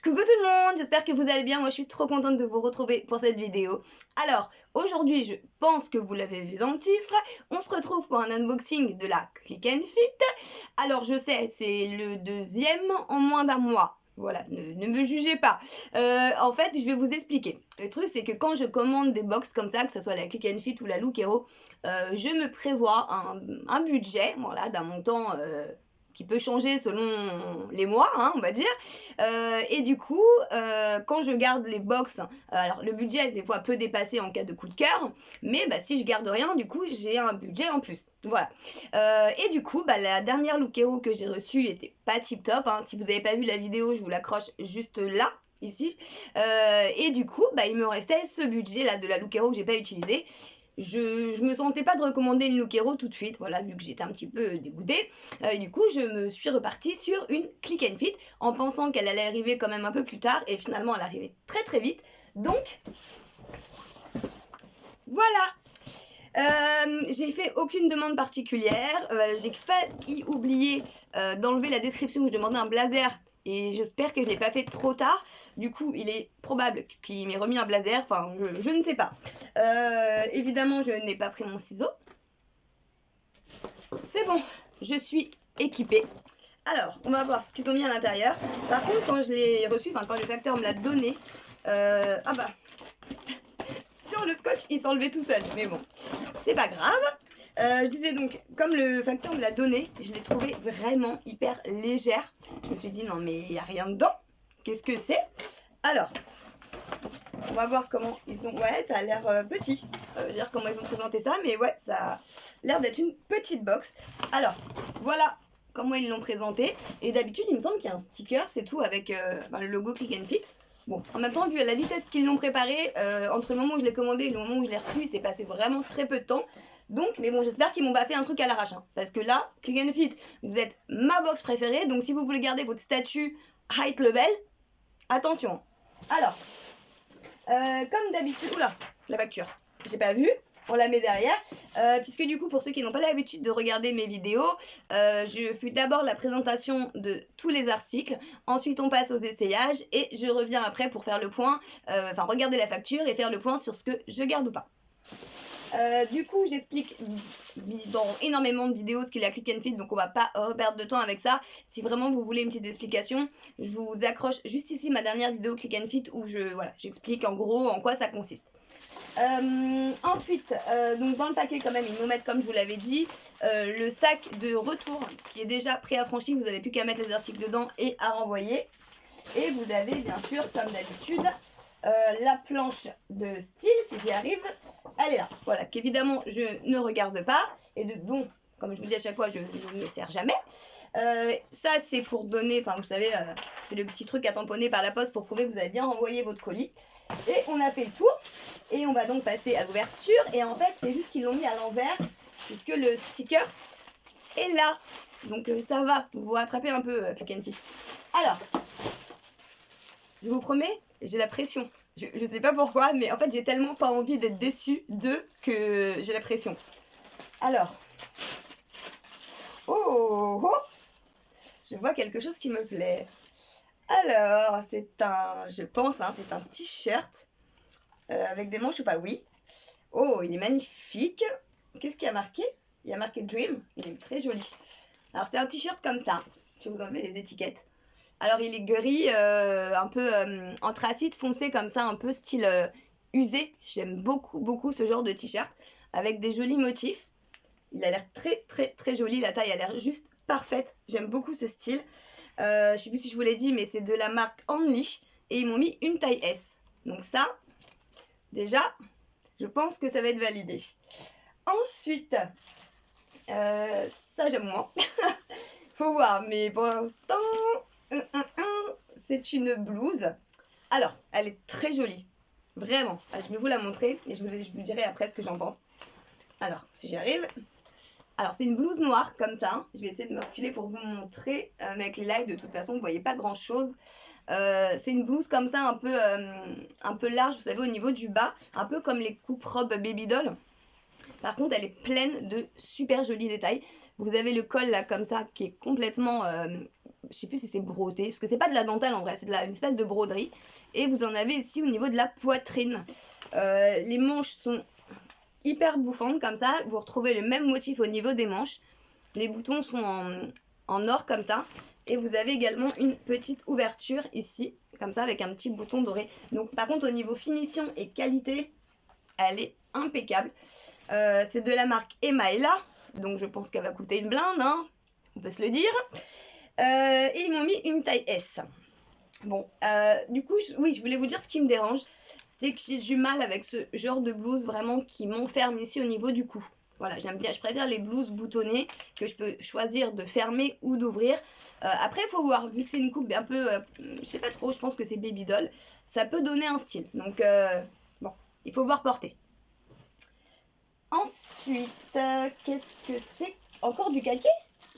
Coucou tout le monde, j'espère que vous allez bien. Moi je suis trop contente de vous retrouver pour cette vidéo. Alors aujourd'hui, je pense que vous l'avez vu dans le titre, on se retrouve pour un unboxing de la Click and Fit. Alors je sais, c'est le deuxième en moins d'un mois. Voilà, ne me jugez pas. En fait, je vais vous expliquer. Le truc, c'est que quand je commande des box comme ça, que ce soit la Click and Fit ou la Look Hero, je me prévois un budget, voilà, d'un montant qui peut changer selon les mois, hein, on va dire. Et du coup, quand je garde les box, alors le budget des fois peut dépasser en cas de coup de cœur, mais bah, si je garde rien, du coup j'ai un budget en plus. Voilà. Et du coup, bah, la dernière Look Hero que j'ai reçue était pas tip top. Hein. Si vous n'avez pas vu la vidéo, je vous l'accroche juste là. Ici, et du coup bah, il me restait ce budget là de la Look Hero que j'ai pas utilisé. Je me sentais pas de recommander une Look Hero tout de suite, voilà, vu que j'étais un petit peu dégoûtée. Du coup, je me suis repartie sur une Click and Fit en pensant qu'elle allait arriver quand même un peu plus tard, et finalement elle arrivait très très vite. Donc, voilà. J'ai fait aucune demande particulière, j'ai failli oublier d'enlever la description où je demandais un blazer. Et j'espère que je ne l'ai pas fait trop tard. Du coup, il est probable qu'il m'ait remis un blazer. Enfin, je ne sais pas. Évidemment, je n'ai pas pris mon ciseau. C'est bon, je suis équipée. Alors, on va voir ce qu'ils ont mis à l'intérieur. Par contre, quand je l'ai reçu, enfin quand le facteur me l'a donné, ah bah, sur le scotch, il s'enlevait tout seul. Mais bon, c'est pas grave. Je disais donc, comme le facteur me l'a donné, je l'ai trouvé vraiment hyper légère. Je me suis dit, non mais il n'y a rien dedans. Qu'est-ce que c'est? Alors, on va voir comment ils ont... Ouais, ça a l'air petit. Je veux dire comment ils ont présenté ça, mais ouais, ça a l'air d'être une petite box. Alors, voilà comment ils l'ont présenté. Et d'habitude, il me semble qu'il y a un sticker, c'est tout, avec le logo Click and Fit. Bon, en même temps, vu à la vitesse qu'ils l'ont préparé, entre le moment où je l'ai commandé et le moment où je l'ai reçu, il s'est passé vraiment très peu de temps. Donc, mais bon, j'espère qu'ils m'ont pas fait un truc à l'arrache. Hein, parce que là, Click and Fit, vous êtes ma box préférée. Donc, si vous voulez garder votre statut height level, attention. Alors, comme d'habitude, oula, la facture, j'ai pas vu. On la met derrière, puisque du coup, pour ceux qui n'ont pas l'habitude de regarder mes vidéos, je fais d'abord la présentation de tous les articles, ensuite on passe aux essayages, et je reviens après pour faire le point, enfin regarder la facture et faire le point sur ce que je garde ou pas. Du coup, j'explique dans énormément de vidéos ce qu'est la Click and Fit, donc on va pas perdre de temps avec ça. Si vraiment vous voulez une petite explication, je vous accroche juste ici ma dernière vidéo Click and Fit où j'explique en gros en quoi ça consiste. Ensuite, donc dans le paquet quand même, ils nous mettent, comme je vous l'avais dit, le sac de retour qui est déjà préaffranchi. Vous n'avez plus qu'à mettre les articles dedans et à renvoyer. Et vous avez bien sûr, comme d'habitude, la planche de style, si j'y arrive, elle est là. Voilà, qu'évidemment je ne regarde pas et dont, comme je vous dis à chaque fois, je ne me sers jamais. Ça, c'est pour donner, enfin vous savez, c'est le petit truc à tamponner par la poste pour prouver que vous avez bien renvoyé votre colis. Et on a fait le tour et on va donc passer à l'ouverture. Et en fait, c'est juste qu'ils l'ont mis à l'envers puisque le sticker est là. Donc ça va, vous rattrapez un peu, Click and Fit. Alors, je vous promets, j'ai la pression. Je sais pas pourquoi, mais en fait, j'ai tellement pas envie d'être déçue d'eux que j'ai la pression. Alors, oh, je vois quelque chose qui me plaît. Alors, c'est un, je pense, hein, c'est un t-shirt avec des manches ou pas? Oui. Oh, il est magnifique. Qu'est-ce qu'il y a marqué? Il y a marqué Dream. Il est très joli. Alors, c'est un t-shirt comme ça. Je vais vous enlever les étiquettes. Alors, il est gris, un peu anthracite foncé comme ça, un peu style usé. J'aime beaucoup ce genre de t-shirt avec des jolis motifs. Il a l'air très joli. La taille a l'air juste parfaite. J'aime beaucoup ce style. Je sais plus si je vous l'ai dit, mais c'est de la marque Only. Et ils m'ont mis une taille S. Donc ça, déjà, je pense que ça va être validé. Ensuite, ça j'aime moins. Faut voir, mais pour l'instant... c'est une blouse. Alors, elle est très jolie. Vraiment. Je vais vous la montrer et je vous dirai après ce que j'en pense. Alors, si j'y arrive. Alors, c'est une blouse noire comme ça. Je vais essayer de me reculer pour vous montrer. Mais avec les lives, de toute façon, vous ne voyez pas grand-chose. C'est une blouse comme ça, un peu large, vous savez, au niveau du bas. Un peu comme les coupes-robes baby doll. Par contre, elle est pleine de super jolis détails. Vous avez le col là, comme ça, qui est complètement... je sais plus si c'est brodé, parce que c'est pas de la dentelle en vrai, c'est une espèce de broderie. Et vous en avez ici au niveau de la poitrine. Les manches sont hyper bouffantes comme ça. Vous retrouvez le même motif au niveau des manches. Les boutons sont en or comme ça. Et vous avez également une petite ouverture ici, comme ça, avec un petit bouton doré. Donc par contre, au niveau finition et qualité, elle est impeccable. C'est de la marque Emaela, donc je pense qu'elle va coûter une blinde, hein, on peut se le dire. Et ils m'ont mis une taille S. Bon, du coup, oui, je voulais vous dire ce qui me dérange, c'est que j'ai du mal avec ce genre de blouse vraiment qui m'enferme ici au niveau du cou. Voilà, j'aime bien, je préfère les blouses boutonnées que je peux choisir de fermer ou d'ouvrir. Après, il faut voir, vu que c'est une coupe un peu, je sais pas trop, je pense que c'est baby doll, ça peut donner un style. Donc, bon, il faut voir porter. Ensuite, qu'est-ce que c'est? Encore du kaki?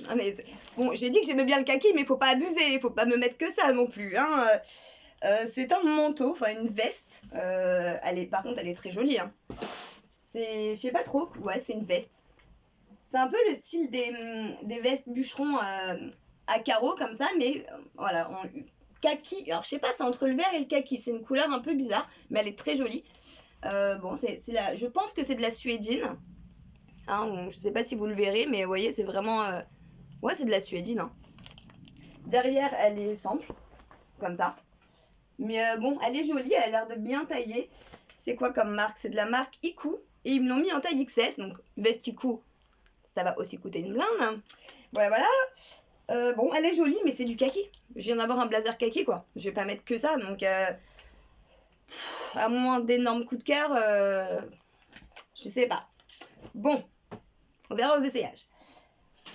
Ah mais bon, j'ai dit que j'aimais bien le kaki, mais faut pas abuser, faut pas me mettre que ça non plus, hein. C'est un manteau, enfin une veste. Par contre, elle est très jolie, hein. Je sais pas trop, ouais, c'est une veste. C'est un peu le style des vestes bûcherons à carreaux comme ça, mais voilà, en kaki. Alors je sais pas, c'est entre le vert et le kaki. C'est une couleur un peu bizarre, mais elle est très jolie. Bon, je pense que c'est de la suédine. Hein, je sais pas si vous le verrez, mais vous voyez, c'est vraiment... Ouais, c'est de la suédine. Hein. Derrière, elle est simple, comme ça. Mais bon, elle est jolie, elle a l'air de bien tailler. C'est quoi comme marque? C'est de la marque Iku. Et ils me l'ont mis en taille XS, donc veste Iku, ça va aussi coûter une blinde. Voilà, voilà. Bon, elle est jolie, mais c'est du kaki. Je viens d'avoir un blazer kaki, quoi. Je vais pas mettre que ça, donc... à moins d'énormes coups de cœur, je sais pas. Bon, on verra aux essayages.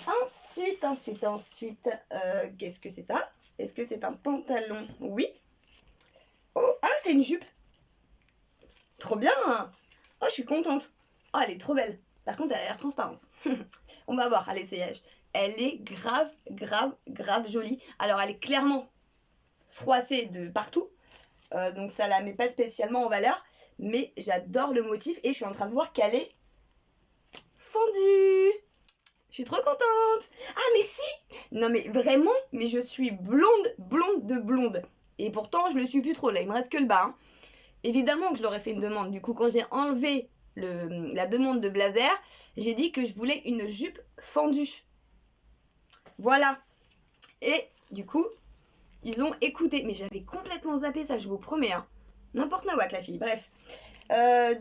Ensuite, qu'est-ce que c'est ça? Est-ce que c'est un pantalon? Oui. Oh, ah, c'est une jupe. Trop bien. Oh, je suis contente. Oh, elle est trop belle. Par contre, elle a l'air transparente. On va voir à l'essayage. Elle est grave jolie. Alors, elle est clairement froissée de partout. Donc, ça la met pas spécialement en valeur. Mais j'adore le motif et je suis en train de voir qu'elle est fendue. Je suis trop contente. Ah, mais si! Non, mais vraiment, mais je suis blonde de blonde. Et pourtant, je le suis plus trop. Là, il me reste que le bas. Hein. Évidemment que je leur ai fait une demande. Du coup, quand j'ai enlevé la demande de blazer, j'ai dit que je voulais une jupe fendue. Voilà. Et du coup, ils ont écouté. Mais j'avais complètement zappé ça, je vous promets. Hein. N'importe nawak, la fille. Bref.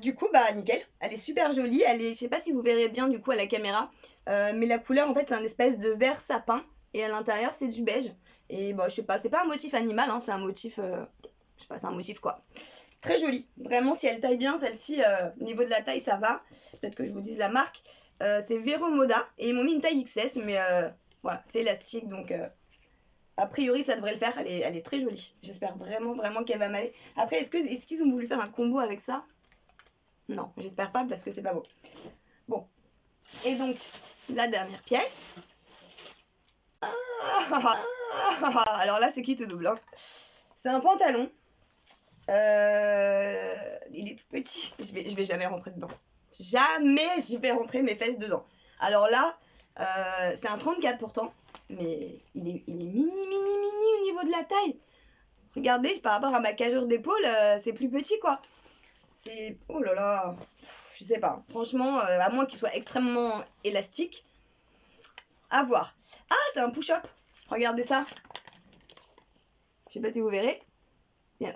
Du coup, bah nickel. Elle est super jolie. Je sais pas si vous verrez bien du coup à la caméra. Mais la couleur, en fait, c'est un espèce de vert sapin. Et à l'intérieur, c'est du beige. Et bah, je sais pas, c'est pas un motif animal. Hein, c'est un motif... je sais pas, c'est un motif quoi. Très jolie. Vraiment, si elle taille bien, celle-ci, au niveau de la taille, ça va. Peut-être que je vous dise la marque. C'est Vero Moda. Et ils m'ont mis une taille XS. Mais voilà, c'est élastique. Donc, a priori, ça devrait le faire. Elle est très jolie. J'espère vraiment qu'elle va m'aller. Après, est-ce qu'ils ont voulu faire un combo avec ça? Non, j'espère pas parce que c'est pas beau. Bon. Et donc, la dernière pièce. Alors là, c'est qui te double. Hein. C'est un pantalon. Il est tout petit. Je vais jamais rentrer dedans. Jamais je vais rentrer mes fesses dedans. Alors là, c'est un 34 pourtant. Mais il est mini au niveau de la taille. Regardez, par rapport à ma carrure d'épaule, c'est plus petit quoi. C'est... Oh là là. Je sais pas. Franchement, à moins qu'il soit extrêmement élastique. À voir. Ah, c'est un push-up. Regardez ça. Je sais pas si vous verrez.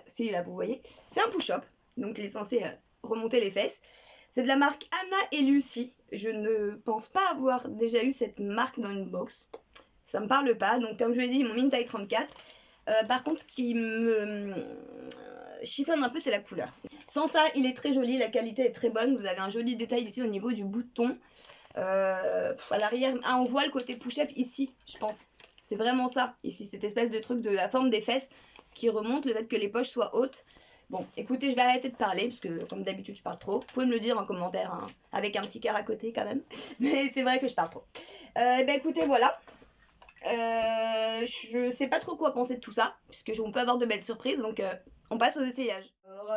Si, là, vous voyez. C'est un push-up. Donc, il est censé remonter les fesses. C'est de la marque Anna et Lucie. Je ne pense pas avoir déjà eu cette marque dans une box. Ça me parle pas. Donc, comme je l'ai dit, ils m'ont mis une taille 34. Par contre, ce qui me chiffonne un peu, c'est la couleur. Sans ça, il est très joli. La qualité est très bonne. Vous avez un joli détail ici au niveau du bouton. À l'arrière, on voit le côté push-up ici, je pense. C'est vraiment ça. Ici, cette espèce de truc de la forme des fesses qui remonte, le fait que les poches soient hautes. Bon, écoutez, je vais arrêter de parler, parce que comme d'habitude, je parle trop. Vous pouvez me le dire en commentaire, hein, avec un petit cœur à côté quand même. Mais c'est vrai que je parle trop. Écoutez, voilà. Je sais pas trop quoi penser de tout ça, puisque on peut avoir de belles surprises, donc on passe aux essayages. Alors,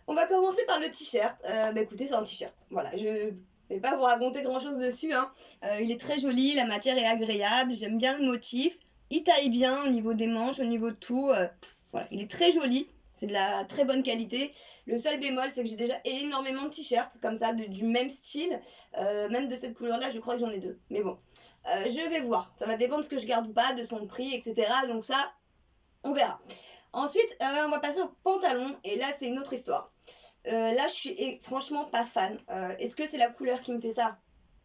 on va commencer par le t-shirt. Écoutez, c'est un t-shirt. Voilà, je vais pas vous raconter grand chose dessus. Hein. Il est très joli, la matière est agréable, j'aime bien le motif. il taille bien au niveau des manches, au niveau de tout. Voilà, il est très joli. C'est de la très bonne qualité. Le seul bémol, c'est que j'ai déjà énormément de t-shirts comme ça, du même style. Même de cette couleur-là, je crois que j'en ai 2. Mais bon, je vais voir. Ça va dépendre de ce que je garde ou pas, de son prix, etc. Donc ça, on verra. Ensuite, on va passer au pantalon. Et là, c'est une autre histoire. Là, je suis franchement pas fan. Est-ce que c'est la couleur qui me fait ça?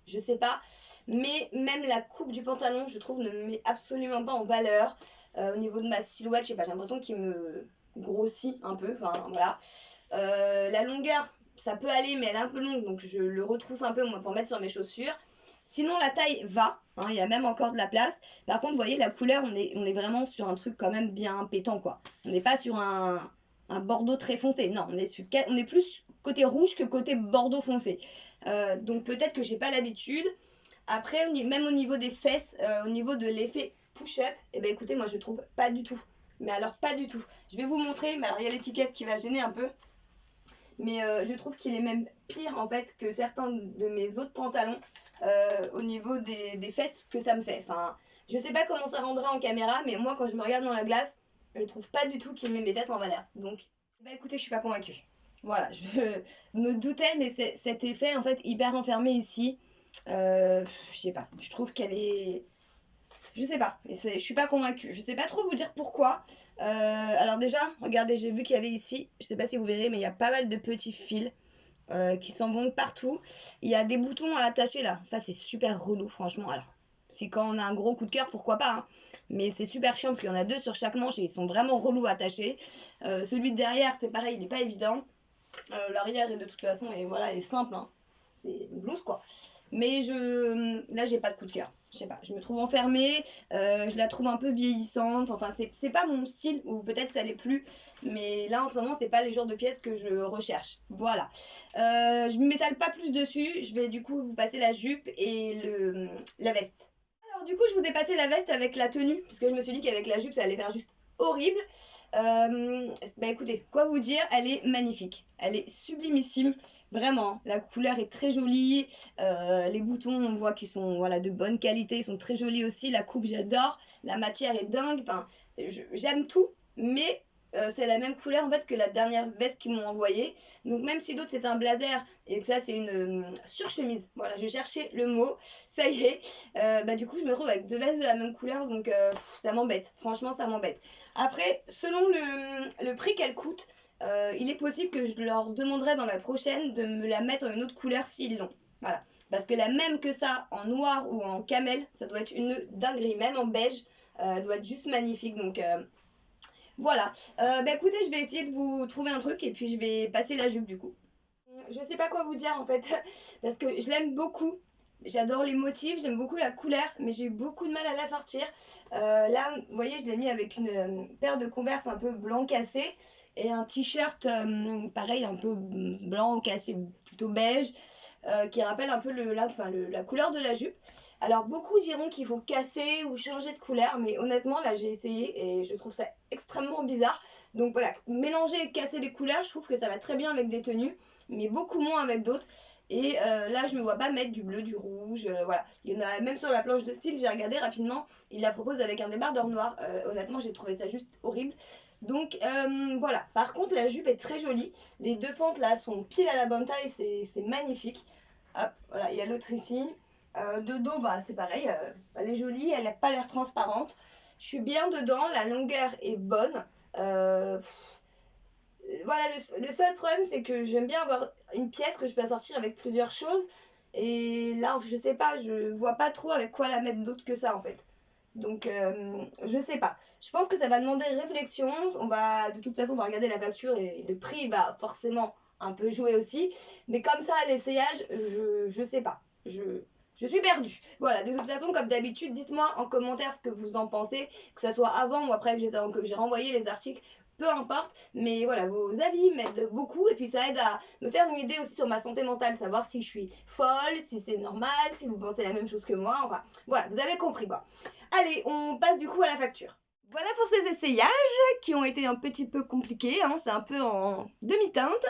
Je sais pas. Mais même la coupe du pantalon, je trouve, ne me met absolument pas en valeur. Au niveau de ma silhouette, je sais pas, j'ai l'impression qu'il me grossit un peu. Enfin, voilà. La longueur, ça peut aller, mais elle est un peu longue, donc je le retrousse un peu moi, pour mettre sur mes chaussures. Sinon, la taille va, hein, il y a même encore de la place. Par contre, vous voyez, la couleur, on est vraiment sur un truc quand même bien pétant, quoi. On n'est pas sur un bordeaux très foncé. Non, on est plus côté rouge que côté bordeaux foncé. Donc peut-être que j'ai pas l'habitude. Après, même au niveau des fesses, au niveau de l'effet push-up, eh ben écoutez, moi je trouve pas du tout. Mais alors pas du tout. Je vais vous montrer, mais alors il y a l'étiquette qui va gêner un peu. Mais je trouve qu'il est même pire en fait que certains de mes autres pantalons au niveau des fesses que ça me fait. Enfin, je sais pas comment ça rendra en caméra, mais moi quand je me regarde dans la glace, je trouve pas du tout qu'il met mes fesses en valeur. Donc, bah écoutez, je suis pas convaincue. Voilà, je me doutais, mais cet effet en fait hyper enfermé ici, je sais pas, je trouve qu'elle est... Je sais pas, mais je suis pas convaincue. Je sais pas trop vous dire pourquoi. Alors déjà, regardez, j'ai vu qu'il y avait ici, je sais pas si vous verrez, mais il y a pas mal de petits fils qui s'en vont partout. Il y a des boutons à attacher là. Ça, c'est super relou, franchement. Alors, si quand on a un gros coup de cœur, pourquoi pas, hein. Mais c'est super chiant parce qu'il y en a 2 sur chaque manche et ils sont vraiment relous à attacher. Celui de derrière, c'est pareil, il n'est pas évident. L'arrière, de toute façon, est simple, hein. C'est une blouse, quoi. Mais là, j'ai pas de coup de cœur. Je sais pas, je me trouve enfermée, je la trouve un peu vieillissante. Enfin, c'est pas mon style, ou peut-être ça l'est plus. Mais là, en ce moment, c'est pas les genres de pièces que je recherche. Voilà. Je ne m'étale pas plus dessus. Je vais du coup vous passer la jupe et la veste. Alors, du coup, je vous ai passé la veste avec la tenue, parce que je me suis dit qu'avec la jupe, ça allait faire juste horrible. Bah écoutez, quoi vous dire, elle est magnifique, elle est sublimissime, vraiment, la couleur est très jolie, les boutons on voit qu'ils sont voilà, de bonne qualité, ils sont très jolis aussi, la coupe j'adore, la matière est dingue, enfin j'aime tout, mais c'est la même couleur en fait que la dernière veste qu'ils m'ont envoyée. Donc même si l'autre c'est un blazer et que ça c'est une surchemise, voilà, je cherchais le mot, ça y est, bah du coup je me retrouve avec 2 vestes de la même couleur, donc ça m'embête, franchement ça m'embête. Après, selon le prix qu'elle coûte, il est possible que je leur demanderai dans la prochaine de me la mettre en une autre couleur s'ils l'ont. Voilà. Parce que la même que ça, en noir ou en camel, ça doit être une dinguerie. Même en beige, doit être juste magnifique. Donc voilà. Bah écoutez, je vais essayer de vous trouver un truc et puis je vais passer la jupe du coup. Je sais pas quoi vous dire en fait, parce que je l'aime beaucoup. J'adore les motifs, j'aime beaucoup la couleur, mais j'ai eu beaucoup de mal à la sortir. Là, vous voyez, je l'ai mis avec une paire de Converse un peu blanc cassé et un t-shirt pareil, un peu blanc cassé, plutôt beige, qui rappelle un peu la couleur de la jupe. Alors, beaucoup diront qu'il faut casser ou changer de couleur, mais honnêtement, là, j'ai essayé et je trouve ça extrêmement bizarre. Donc voilà, mélanger et casser les couleurs, je trouve que ça va très bien avec des tenues, mais beaucoup moins avec d'autres. Et là, je me vois pas mettre du bleu, du rouge, voilà. Il y en a même sur la planche de style, j'ai regardé rapidement, il la propose avec un débardeur noir. Honnêtement, j'ai trouvé ça juste horrible. Donc voilà. Par contre, la jupe est très jolie. Les 2 fentes là sont pile à la bonne taille, c'est magnifique. Hop, voilà, il y a l'autre ici. De dos, bah c'est pareil, elle est jolie, elle n'a pas l'air transparente. Je suis bien dedans, la longueur est bonne. Voilà, le seul problème, c'est que j'aime bien avoir une pièce que je peux assortir avec plusieurs choses. Et là, je sais pas, je vois pas trop avec quoi la mettre d'autre que ça, en fait. Donc, je sais pas. Je pense que ça va demander réflexion. De toute façon, on va regarder la facture et le prix va forcément un peu jouer aussi. Mais comme ça, à l'essayage, je sais pas. Je suis perdue. Voilà, de toute façon, comme d'habitude, dites-moi en commentaire ce que vous en pensez, que ça soit avant ou après que j'ai renvoyé les articles, peu importe. Mais voilà, vos avis m'aident beaucoup et puis ça aide à me faire une idée aussi sur ma santé mentale, savoir si je suis folle, si c'est normal, si vous pensez la même chose que moi. Enfin, voilà, vous avez compris quoi. Allez, on passe du coup à la facture. Voilà pour ces essayages qui ont été un petit peu compliqués, hein, c'est un peu en demi-teinte.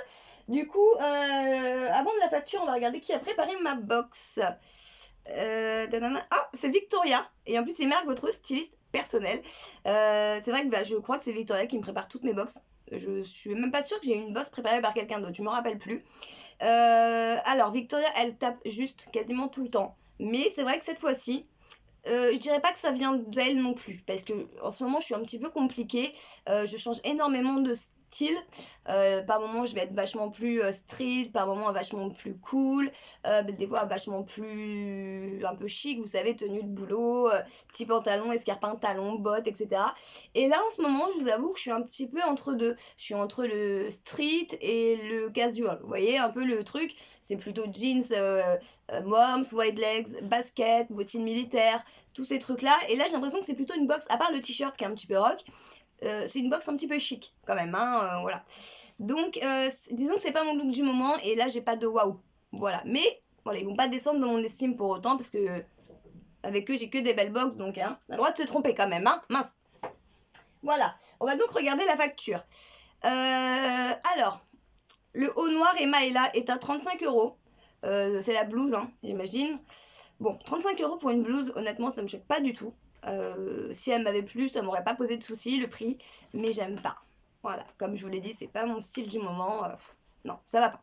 Du coup, avant de la facture, on va regarder qui a préparé ma box. Ah, c'est Victoria. Et en plus, c'est Marc, votre styliste personnel. C'est vrai que je crois que c'est Victoria qui me prépare toutes mes box. Je suis même pas sûre que j'ai une box préparée par quelqu'un d'autre, je me rappelle plus. Alors Victoria, elle tape juste quasiment tout le temps. Mais c'est vrai que cette fois-ci, je dirais pas que ça vient d'elle non plus, parce que en ce moment je suis un petit peu compliquée, je change énormément de style, par moments je vais être vachement plus street, par moments vachement plus cool, des fois vachement plus un peu chic, vous savez, tenue de boulot, petit pantalon, escarpin, talons, bottes, etc. Et là en ce moment je vous avoue que je suis un petit peu entre deux, je suis entre le street et le casual, vous voyez un peu le truc, c'est plutôt jeans, moms, wide legs, basket, bottines militaires, tous ces trucs là, et là j'ai l'impression que c'est plutôt une box, à part le t-shirt qui est un petit peu rock, c'est une box un petit peu chic quand même, hein, voilà. Donc disons que c'est pas mon look du moment, et là j'ai pas de waouh, voilà. Mais voilà, ils vont pas descendre dans mon estime pour autant, parce que avec eux j'ai que des belles box, donc hein, t'as le droit de te tromper quand même, hein, mince. Voilà, on va donc regarder la facture. Alors, le haut noir Emaela est à 35 €. C'est la blouse, hein, j'imagine. Bon, 35 € pour une blouse, honnêtement, ça me choque pas du tout. Si elle m'avait plu, ça m'aurait pas posé de soucis, le prix, mais j'aime pas. Voilà, comme je vous l'ai dit, c'est pas mon style du moment. Non, ça va pas.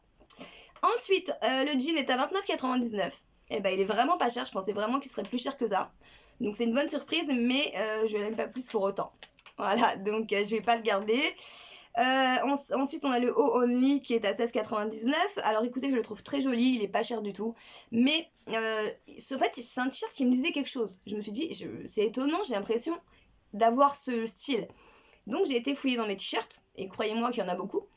Ensuite, le jean est à 29,99 €. Et ben, il est vraiment pas cher, je pensais vraiment qu'il serait plus cher que ça. Donc c'est une bonne surprise, mais je l'aime pas plus pour autant. Voilà, donc je vais pas le garder. Ensuite on a le haut only qui est à 16,99 €. Alors écoutez, je le trouve très joli, il est pas cher du tout, mais en fait c'est un t-shirt qui me disait quelque chose. Je me suis dit, c'est étonnant, j'ai l'impression d'avoir ce style. Donc j'ai été fouiller dans mes t-shirts, et croyez-moi qu'il y en a beaucoup,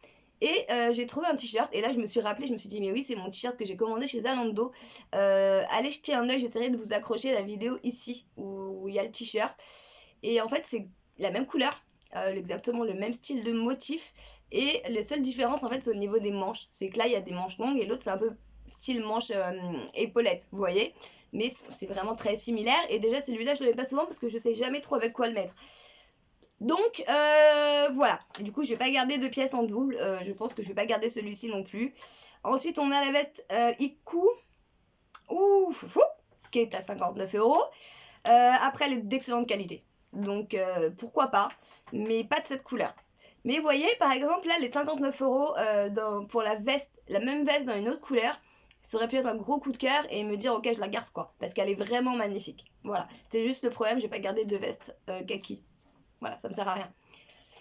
et j'ai trouvé un t-shirt, et là je me suis rappelé, je me suis dit mais oui, c'est mon t-shirt que j'ai commandé chez Zalando. Allez jeter un oeil, j'essaierai de vous accrocher la vidéo ici où il y a le t-shirt, et en fait c'est la même couleur, exactement le même style de motif, et les seules différences en fait c'est au niveau des manches, c'est que là il y a des manches longues et l'autre c'est un peu style manche épaulette, vous voyez, mais c'est vraiment très similaire, et déjà celui-là je le mets pas souvent parce que je sais jamais trop avec quoi le mettre. Donc voilà, du coup je vais pas garder deux pièces en double, je pense que je vais pas garder celui-ci non plus. Ensuite on a la veste Iku, qui est à 59 €. Après elle est d'excellente qualité, donc pourquoi pas, mais pas de cette couleur. Mais vous voyez par exemple là les 59 € pour la veste, la même veste dans une autre couleur, ça aurait pu être un gros coup de cœur et me dire ok je la garde quoi, parce qu'elle est vraiment magnifique. Voilà, c'est juste le problème, j'ai pas gardé de veste kaki. Voilà, ça me sert à rien.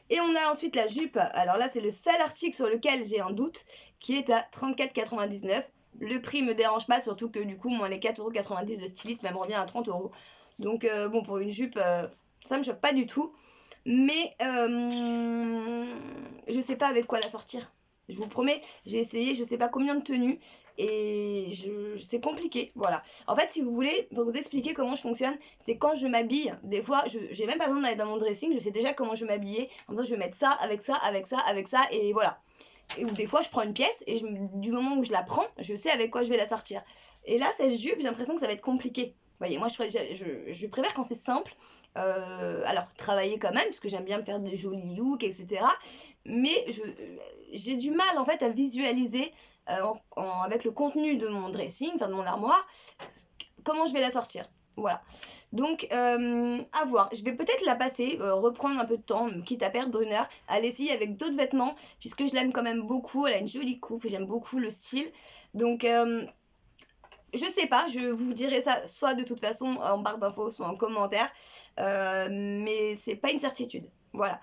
Et on a ensuite la jupe. Alors là, c'est le seul article sur lequel j'ai un doute, qui est à 34,99 €. Le prix me dérange pas, surtout que du coup, moi, les 4,90 € de styliste, ça me revient à 30 €. Donc bon, pour une jupe, ça me choque pas du tout. Mais je sais pas avec quoi la sortir. Je vous promets, j'ai essayé je sais pas combien de tenues et c'est compliqué, voilà. En fait, si vous voulez, pour vous expliquer comment je fonctionne, c'est quand je m'habille, des fois, j'ai même pas besoin d'aller dans mon dressing, je sais déjà comment je vais m'habiller, en disant je vais mettre ça, avec ça, avec ça, avec ça, et voilà. Et ou des fois, je prends une pièce et du moment où je la prends, je sais avec quoi je vais la sortir. Et là, cette jupe, j'ai l'impression que ça va être compliqué. Vous voyez, moi, je préfère quand c'est simple. Alors, travailler quand même, parce que j'aime bien me faire de jolis looks, etc. Mais j'ai du mal, en fait, à visualiser avec le contenu de mon dressing, enfin de mon armoire, comment je vais la sortir. Voilà. Donc, à voir. Je vais peut-être la passer, reprendre un peu de temps, quitte à perdre une heure, à l'essayer avec d'autres vêtements, puisque je l'aime quand même beaucoup. Elle a une jolie coupe, j'aime beaucoup le style. Donc, je sais pas, je vous dirai ça soit de toute façon en barre d'infos, soit en commentaire, mais c'est pas une certitude. Voilà.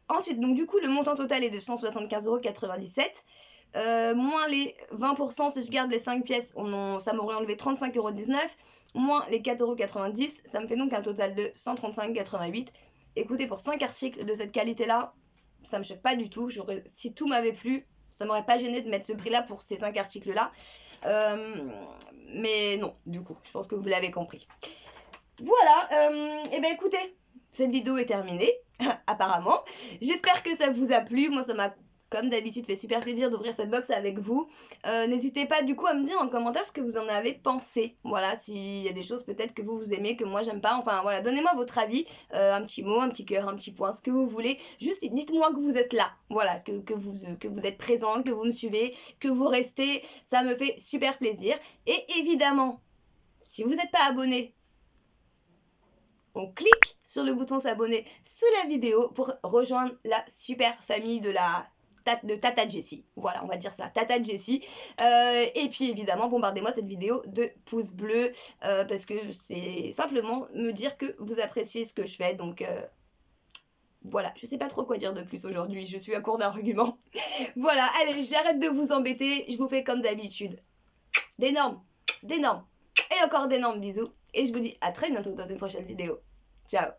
Ensuite, donc du coup, le montant total est de 175,97 €. Moins les 20% si je garde les 5 pièces, ça m'aurait enlevé 35,19 €. Moins les 4,90 €, ça me fait donc un total de 135,88 €. Écoutez, pour 5 articles de cette qualité-là, ça me choque pas du tout. Si tout m'avait plu, ça m'aurait pas gêné de mettre ce prix-là pour ces 5 articles-là. Mais non, du coup, je pense que vous l'avez compris. Voilà, et ben écoutez, cette vidéo est terminée, apparemment. J'espère que ça vous a plu. Moi, ça m'a, comme d'habitude, fait super plaisir d'ouvrir cette box avec vous. N'hésitez pas du coup à me dire en commentaire ce que vous en avez pensé. Voilà, s'il y a des choses peut-être que vous aimez, que moi j'aime pas. Enfin voilà, donnez-moi votre avis. Un petit mot, un petit cœur, un petit point, ce que vous voulez. Juste dites-moi que vous êtes là. Voilà, que vous êtes présente, que vous me suivez, que vous restez. Ça me fait super plaisir. Et évidemment, si vous n'êtes pas abonné, on clique sur le bouton s'abonner sous la vidéo pour rejoindre la super famille de Tata Jessie. Voilà, on va dire ça, Tata Jessie. Et puis évidemment, bombardez-moi cette vidéo de pouces bleus parce que c'est simplement me dire que vous appréciez ce que je fais. Donc voilà, je sais pas trop quoi dire de plus aujourd'hui, je suis à court d'arguments. Voilà, allez, j'arrête de vous embêter, je vous fais comme d'habitude. D'énormes et encore d'énormes bisous. Et je vous dis à très bientôt dans une prochaine vidéo. Ciao.